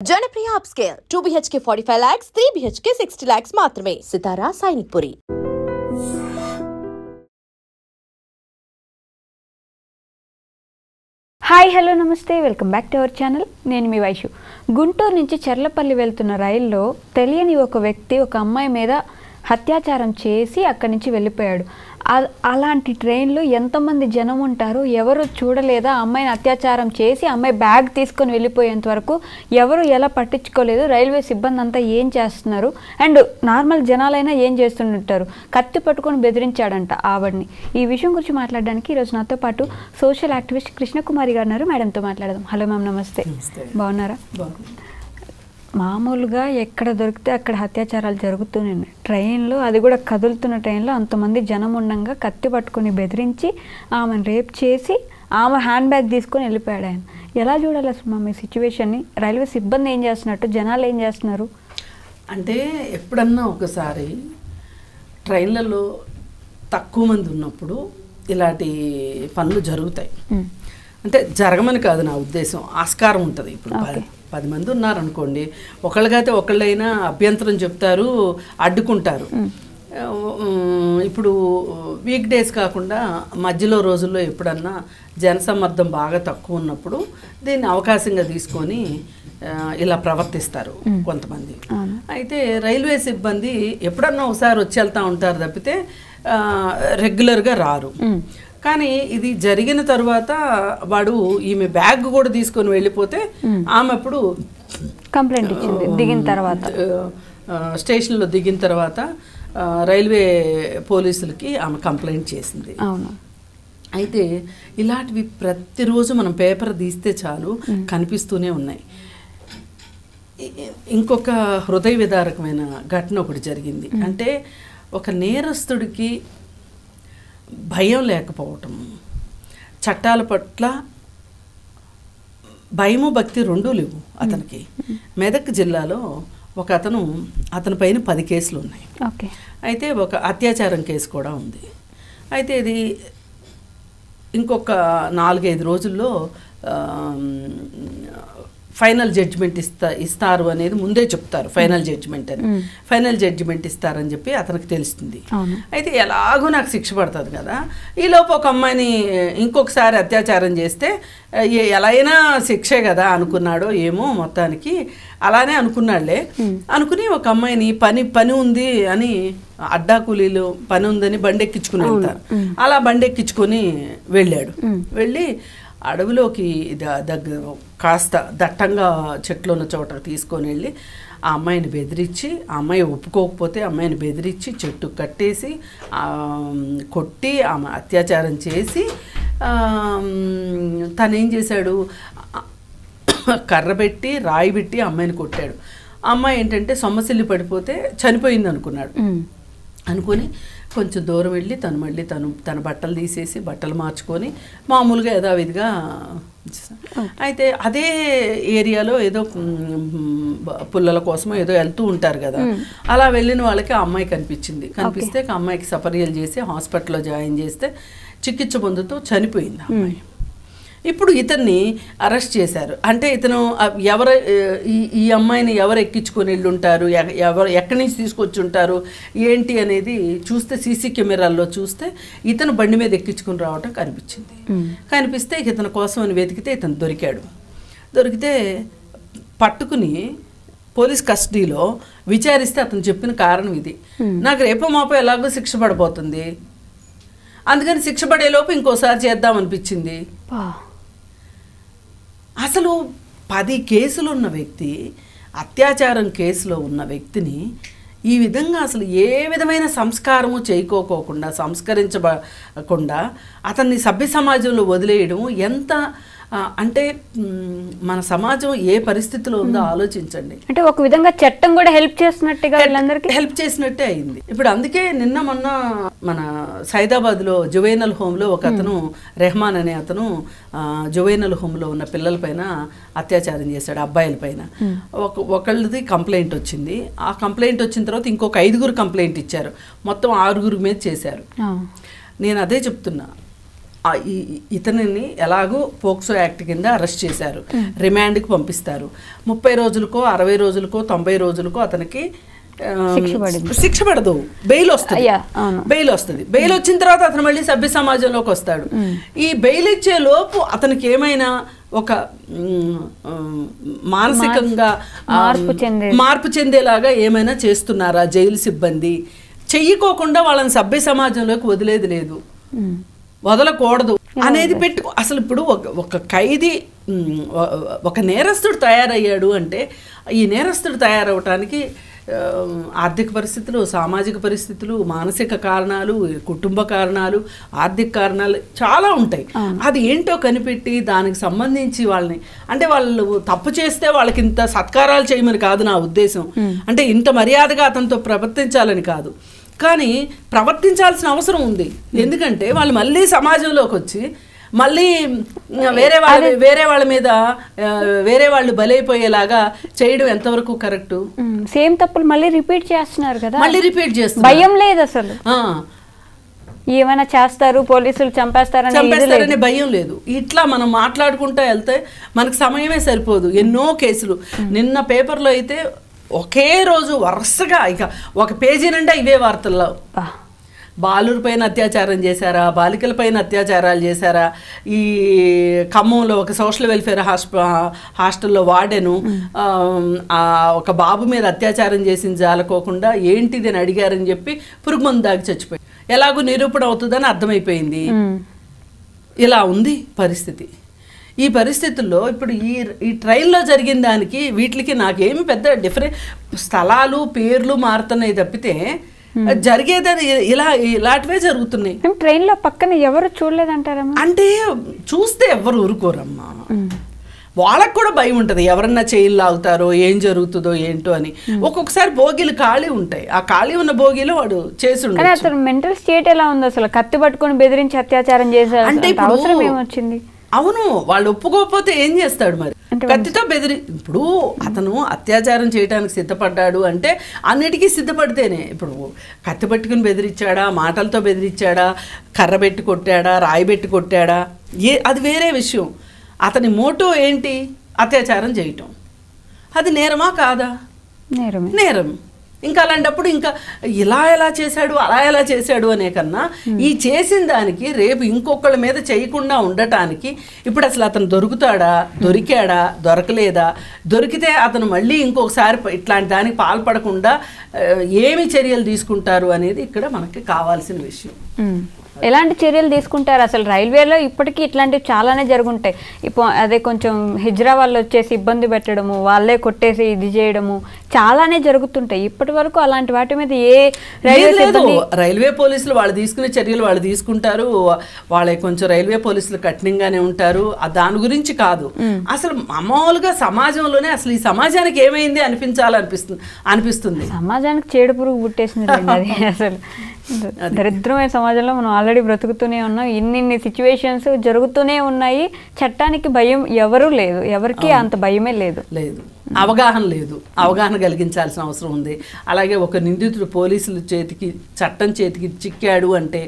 Janapriya upscale 2 BHK 45 lakhs 3 BHK 60 lakhs మాత్రమే సితారా Sainikpuri. Hi hello నమస్తే welcome back to our channel. నేను మీ వైషు. గుంటూరు నుంచి చర్లపల్లి వెళ్తున్న రైల్లో తెలియని ఒక వ్యక్తి ఒక అమ్మాయి మీద అత్యాచారం చేసి అక్కడి నుంచి వెళ్ళిపోయాడు. అలాంటి ట్రైన్లో ఎంతమంది జనం ఉంటారు, ఎవరు చూడలేదా? అమ్మాయిని అత్యాచారం చేసి అమ్మాయి బ్యాగ్ తీసుకొని వెళ్ళిపోయేంత వరకు ఎవరు ఎలా పట్టించుకోలేదు. రైల్వే సిబ్బంది అంతా ఏం చేస్తున్నారు, అండ్ నార్మల్ జనాలైనా ఏం చేస్తుంటారు. కత్తి పట్టుకొని బెదిరించాడంట ఆవిడ్ని. ఈ విషయం గురించి మాట్లాడడానికి ఈరోజు నాతో పాటు సోషల్ యాక్టివిస్ట్ కృష్ణకుమారి గారు ఉన్నారు. మేడంతో మాట్లాడదాం. హలో మ్యామ్, నమస్తే. బాగున్నారా? మామూలుగా ఎక్కడ దొరికితే అక్కడ అత్యాచారాలు జరుగుతూనే ఉన్నాయి. ట్రైన్లో, అది కూడా కదులుతున్న ట్రైన్లో అంతమంది జనం ఉండగా కత్తి పట్టుకొని బెదిరించి ఆమెను రేప్ చేసి ఆమె హ్యాండ్ బ్యాగ్ తీసుకొని వెళ్ళిపోయాడు ఆయన. ఎలా చూడాలి అసలు మా మీ సిచ్యువేషన్ని? రైల్వే సిబ్బంది ఏం చేస్తున్నట్టు, జనాలు ఏం చేస్తున్నారు? అంటే ఎప్పుడన్నా ఒకసారి ట్రైన్లలో తక్కువ మంది ఉన్నప్పుడు ఇలాంటి పనులు జరుగుతాయి. అంటే జరగమని కాదు నా ఉద్దేశం, ఆస్కారం ఉంటుంది. ఇప్పుడు 10 మంది ఉన్నారనుకోండి, ఒకళ్ళకైతే ఒకళ్ళైనా అభ్యంతరం చెప్తారు, అడ్డుకుంటారు. ఇప్పుడు వీక్ డేస్ కాకుండా మధ్యలో రోజుల్లో ఎప్పుడన్నా జనసమ్మర్దం బాగా తక్కువ ఉన్నప్పుడు దీన్ని అవకాశంగా తీసుకొని ఇలా ప్రవర్తిస్తారు కొంతమంది. అయితే రైల్వే సిబ్బంది ఎప్పుడన్నా ఒకసారి వచ్చి వెళ్తూ ఉంటారు తప్పితే రెగ్యులర్గా రారు. కానీ ఇది జరిగిన తర్వాత వాడు ఈమె బ్యాగ్ కూడా తీసుకొని వెళ్ళిపోతే ఆమె అప్పుడు కంప్లైంట్ ఇచ్చింది. దిగిన తర్వాత స్టేషన్లో దిగిన తర్వాత రైల్వే పోలీసులకి ఆమె కంప్లైంట్ చేసింది. అవును. అయితే ఇలాంటివి ప్రతిరోజు మనం పేపర్ తీస్తే చాలు కనిపిస్తూనే ఉన్నాయి. ఇంకొక హృదయ విదారకమైన ఘటన ఒకటి జరిగింది. అంటే ఒక నేరస్తుడికి భయం లేకపోవటం, చట్టాల పట్ల భయము భక్తి రెండూ లేవు అతనికి. మెదక్ జిల్లాలో ఒక అతని పైన 10 కేసులు ఉన్నాయి. అయితే ఒక అత్యాచారం కేసు కూడా ఉంది. అయితే ఇది ఇంకొక 4-5 రోజుల్లో ఫైనల్ జడ్జిమెంట్ ఇస్తారు అనేది ముందే చెప్తారు. ఫైనల్ జడ్జిమెంట్ ఇస్తారని చెప్పి అతనికి తెలుస్తుంది. అయితే ఎలాగో నాకు శిక్ష పడుతుంది కదా, ఈలోపు ఒక అమ్మాయిని ఇంకొకసారి అత్యాచారం చేస్తే ఎలా అయినా శిక్షే కదా అనుకున్నాడో ఏమో, మొత్తానికి అలానే అనుకున్నాడులే. అనుకుని ఒక అమ్మాయిని పని ఉంది అని, అడ్డా కూలీలు పని ఉందని బండెక్కించుకుని వెళ్తారు. అలా బండెక్కించుకొని వెళ్ళి అడవిలోకి దగ్గర కాస్త దట్టంగా చెట్లు ఉన్న చోట తీసుకొని వెళ్ళి ఆ అమ్మాయిని బెదిరించి, ఆ అమ్మాయి ఒప్పుకోకపోతే అమ్మాయిని బెదిరించి చెట్టు కట్టేసి కొట్టి ఆమె అత్యాచారం చేసి తనేం చేశాడు, కర్ర పెట్టి రాయి పెట్టి అమ్మాయిని కొట్టాడు. ఆ అమ్మాయి ఏంటంటే సొమ్మసిల్లి పడిపోతే చనిపోయింది అనుకుని కొంచెం దూరం వెళ్ళి మళ్ళీ తన బట్టలు తీసేసి బట్టలు మార్చుకొని మామూలుగా యథావిధిగా. అయితే అదే ఏరియాలో ఏదో పుల్లల కోసమో ఏదో వెళ్తూ ఉంటారు కదా, అలా వెళ్ళిన వాళ్ళకి ఆ అమ్మాయి కనిపిస్తే ఆ అమ్మాయికి సపర్యలు చేసి హాస్పిటల్లో జాయిన్ చేస్తే చికిత్స పొందుతూ చనిపోయింది ఆ అమ్మాయి. ఇప్పుడు ఇతన్ని అరెస్ట్ చేశారు. అంటే ఇతను ఈ అమ్మాయిని ఎవరు ఎక్కించుకొని వెళ్ళి ఉంటారు, ఎక్కడి నుంచి తీసుకొచ్చి ఉంటారు ఏంటి అనేది చూస్తే సీసీ కెమెరాల్లో చూస్తే ఇతను బండి మీద ఎక్కించుకుని రావటం కనిపిస్తే ఇతని కోసం అని వెతికితే ఇతను దొరికితే పట్టుకుని పోలీస్ కస్టడీలో విచారిస్తే అతను చెప్పిన కారణం ఇది, నాకు రేపో మాపో ఎలాగో శిక్ష పడబోతుంది, అందుకని శిక్ష పడేలోపు ఇంకోసారి చేద్దామనిపించింది. అసలు 10 కేసులు ఉన్న వ్యక్తి, అత్యాచారం కేసులో ఉన్న వ్యక్తిని ఈ విధంగా అసలు ఏ విధమైన సంస్కారము సంస్కరించకుండా అతన్ని సభ్య సమాజంలో వదిలేయడం ఎంత అంటే మన సమాజం ఏ పరిస్థితిలో ఉందో ఆలోచించండి. అంటే ఒక విధంగా చట్టం కూడా హెల్ప్ చేసినట్టే అయింది. ఇప్పుడు అందుకే నిన్న మొన్న మన సైదాబాద్లో జువైనల్ హోమ్లో ఒక అతను రెహమాన్ అనే అతను జువైనల్ హోమ్లో ఉన్న పిల్లల పైన అత్యాచారం చేశాడు, అబ్బాయిల పైన. ఒకళ్ళది కంప్లైంట్ వచ్చింది. ఆ కంప్లైంట్ వచ్చిన తర్వాత ఇంకొక 5 కంప్లైంట్ ఇచ్చారు. మొత్తం 6 మీద చేశారు. నేను అదే చెప్తున్నా, ఇతనిని ఎలాగో పోక్సో యాక్ట్ కింద అరెస్ట్ చేశారు, రిమాండ్కి పంపిస్తారు. 30 రోజులకో 60 రోజులకో 90 రోజులకో అతనికి శిక్ష పడదు, బెయిల్ వస్తుంది. బెయిల్ వచ్చిన తర్వాత అతను మళ్ళీ సభ్య సమాజంలోకి వస్తాడు. ఈ బెయిల్ ఇచ్చే లోపు అతనికి ఏమైనా ఒక మానసికంగా మార్పు చెందేలాగా ఏమైనా చేస్తున్నారా జైలు సిబ్బంది? చెయ్యకోకుండా వాళ్ళని సభ్య సమాజంలోకి వదిలేది లేదు, వదలకూడదు అనేది పెట్టుకో. అసలు ఇప్పుడు ఒక ఖైదీ ఒక నేరస్తుడు తయారయ్యాడు అంటే ఈ నేరస్తుడు తయారవటానికి ఆర్థిక పరిస్థితులు, సామాజిక పరిస్థితులు, మానసిక కారణాలు, కుటుంబ కారణాలు, ఆర్థిక కారణాలు చాలా ఉంటాయి. అది ఏంటో కనిపెట్టి దానికి సంబంధించి వాళ్ళని, అంటే వాళ్ళు తప్పు చేస్తే వాళ్ళకి ఇంత సత్కారాలు చేయమని కాదు నా ఉద్దేశం, అంటే ఇంత మర్యాదగా అతనితో ప్రవర్తించాలని కాదు, కానీ ప్రవర్తించాల్సిన అవసరం ఉంది. ఎందుకంటే వాళ్ళు మళ్ళీ సమాజంలోకి వచ్చి మళ్ళీ వేరే వాళ్ళ మీద వేరే వాళ్ళు బలైపోయేలాగా చేయడం ఎంతవరకు కరెక్ట్? సేమ్ తప్పులు మళ్ళీ రిపీట్ చేస్తున్నారు కదా, మళ్ళీ రిపీట్ చేస్తున్నారు. భయం లేదు అసలు, ఏమైనా చేస్తారు, పోలీసులు చంపేస్తారనే భయం లేదు. ఇట్లా మనం మాట్లాడుకుంటూ వెళ్తే మనకు సమయమే సరిపోదు. ఎన్నో కేసులు నిన్న పేపర్లో అయితే ఒకే రోజు వరుసగా ఇక ఒక పేజీ నిండా ఇవే వార్తల్లో, బాలుర పైన అత్యాచారం చేశారా, బాలికల పైన అత్యాచారాలు చేశారా, ఈ ఖమ్మంలో ఒక సోషల్ వెల్ఫేర్ హాస్టల్లో వార్డెను ఒక బాబు మీద అత్యాచారం చేసింది జాలకోకుండా ఏంటిది అని అడిగారని చెప్పి పురుగు మందు దాగి చచ్చిపోయి, ఎలాగో నిరూపణ అవుతుందని అర్థమైపోయింది. ఇలా ఉంది పరిస్థితి. ఈ పరిస్థితుల్లో ఇప్పుడు ఈ ట్రైన్లో జరిగిన దానికి వీటికి నాకేమి పెద్ద డిఫరెంట్, స్థలాలు పేర్లు మారుతున్నాయి తప్పితే జరిగేదని ఇలాంటివే జరుగుతున్నాయి. ట్రైన్ లో పక్కన ఎవరు చూడలేదంటారమ్మా? అంటే చూస్తే ఎవరు ఊరుకోరమ్మా, వాళ్ళకు కూడా భయం ఉంటుంది, ఎవరన్నా చైన్ లాగుతారో ఏం జరుగుతుందో ఏంటో అని. ఒక్కొక్కసారి బోగీలు ఖాళీ ఉంటాయి, ఆ ఖాళీ ఉన్న బోగీలో వాడు చేసి అసలు మెంటల్ స్టేట్ ఎలా ఉంది అసలు? కత్తి పట్టుకొని బెదిరించి అత్యాచారం చేసే అంటే అవసరం ఏమొచ్చింది? అవును, వాళ్ళు ఒప్పుకోకపోతే ఏం చేస్తాడు మరి? కత్తితో ఇప్పుడు అతను అత్యాచారం చేయడానికి సిద్ధపడ్డాడు అంటే అన్నిటికీ సిద్ధపడితేనే. ఇప్పుడు కత్తి పట్టుకుని బెదిరించాడా, మాటలతో బెదిరించాడా, కర్ర పెట్టి కొట్టాడా, రాయి పెట్టి కొట్టాడా, అది వేరే విషయం. అతని మోటో ఏంటి? అత్యాచారం చేయటం. అది నేరమా కాదా? నేరం. ఇంకా అలాంటప్పుడు ఇంకా ఎలా చేశాడు అలా ఎలా చేశాడు అనే కన్నా ఈ చేసిన దానికి రేపు ఇంకొకళ్ళ మీద చేయకుండా ఉండటానికి ఇప్పుడు అసలు అతను దొరికాడా దొరకలేదా, దొరికితే అతను మళ్ళీ ఇంకొకసారి ఇట్లాంటి దానికి పాల్పడకుండా ఏమి చర్యలు తీసుకుంటారు అనేది ఇక్కడ మనకి కావాల్సిన విషయం. ఎలాంటి చర్యలు తీసుకుంటారు అసలు? రైల్వేలో ఇప్పటికీ ఇట్లాంటివి చాలానే జరుగుంటాయి. ఇప్పుడు అదే కొంచెం హిజ్రా వాళ్ళు వచ్చేసి ఇబ్బంది పెట్టడము, వాళ్ళే కొట్టేసి ఇది చేయడము చాలానే జరుగుతుంటాయి. ఇప్పటి వరకు అలాంటి వాటి మీద రైల్వే పోలీసులు వాళ్ళు తీసుకునే చర్యలు వాళ్ళు తీసుకుంటారు. వాళ్ళ కొంచెం రైల్వే పోలీసులు కఠినంగానే ఉంటారు. దాని గురించి కాదు, అసలు మామూలుగా సమాజంలోనే అసలు ఈ సమాజానికి ఏమైంది అనిపిస్తుంది. సమాజానికి చేడు పురుగు పుట్టేసింది అది. అసలు దరిద్రమైన సమాజంలో మనం ఆల్రెడీ బ్రతుకుతూనే ఉన్నాం. ఇన్ని సిచ్యువేషన్స్ జరుగుతూనే ఉన్నాయి. చట్టానికి భయం ఎవరూ లేదు, ఎవరికి అంత భయమే లేదు. అవగాహన లేదు. అవగాహన కలిగించాల్సిన అవసరం ఉంది. అలాగే ఒక నిందితుడు పోలీసుల చట్టం చేతికి చిక్కాడు అంటే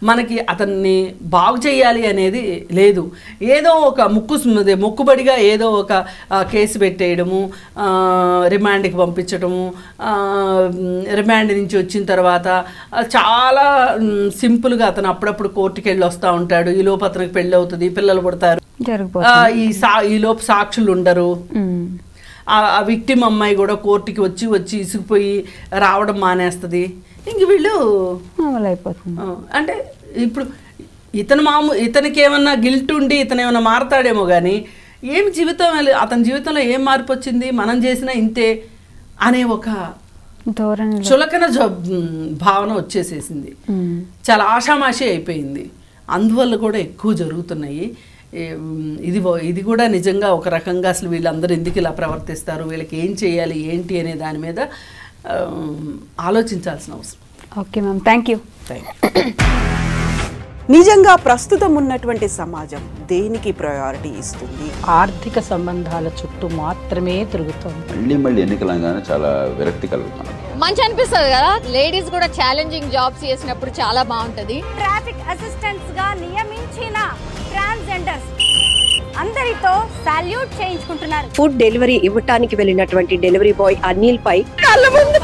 మనకి అతన్ని బాగు చేయాలి అనేది లేదు. ఏదో ఒక మొక్కుబడిగా ఏదో ఒక కేసు పెట్టేయడము, రిమాండ్కి పంపించడము, రిమాండ్ నుంచి వచ్చిన తర్వాత చాలా సింపుల్గా అతను అప్పుడప్పుడు కోర్టుకి వెళ్ళి వస్తూ ఉంటాడు. ఈ లోపు అతనికి పెళ్ళి అవుతుంది, పిల్లలు పుడతారు, ఈ లోపు సాక్షులు ఉండరు. ఆ విక్టిమ్ అమ్మాయి కూడా కోర్టుకి వచ్చి ఇసుకుపోయి రావడం మానేస్తుంది. ఇంక వీళ్ళు అంటే ఇప్పుడు ఇతనికి ఏమన్నా గిల్ట్ ఉండి ఇతను ఏమన్నా మారతాడేమో కానీ ఏం జీవితం, అతని జీవితంలో ఏం మార్పు వచ్చింది, మనం చేసినా ఇంతే అనే ఒక చులకన భావన వచ్చేసేసింది. చాలా ఆషామాషి అయిపోయింది. అందువల్ల కూడా ఎక్కువ జరుగుతున్నాయి. ఇది కూడా నిజంగా ఒక రకంగా అసలు వీళ్ళందరూ ఎందుకు ఇలా ప్రవర్తిస్తారు, వీళ్ళకి ఏం చేయాలి ఏంటి అనే దాని మీద ఆలోచించాల్సిన అవసరం. Okay ma'am, thank you. నిజంగా ప్రస్తుతం ఉన్నటువంటి సమాజం దేనికి ప్రయారిటీ ఇస్తుంది? ఆర్థిక సంబంధాల చుట్టూ మాత్రమే తిరుగుతోంది. మళ్ళీ ఎన్నికలంగానే చాలా విరక్తి కలుగుతున్నాం. మంచి అనిపిస్తుంది కదా, లేడీస్ కూడా ఛాలెంజింగ్ జాబ్స్ చేసినప్పుడు చాలా బాగుంటది. ట్రాఫిక్ అసిస్టెంట్స్ గా నియమించిన ట్రాన్స్జెండర్స్ అందరితో సాల్యూట్ చేయించుకుంటున్నారు. ఫుడ్ డెలివరీ ఇవ్వటానికి వెళ్ళినటువంటి డెలివరీ బాయ్ అనిల్ పై కళ్ళ ముందు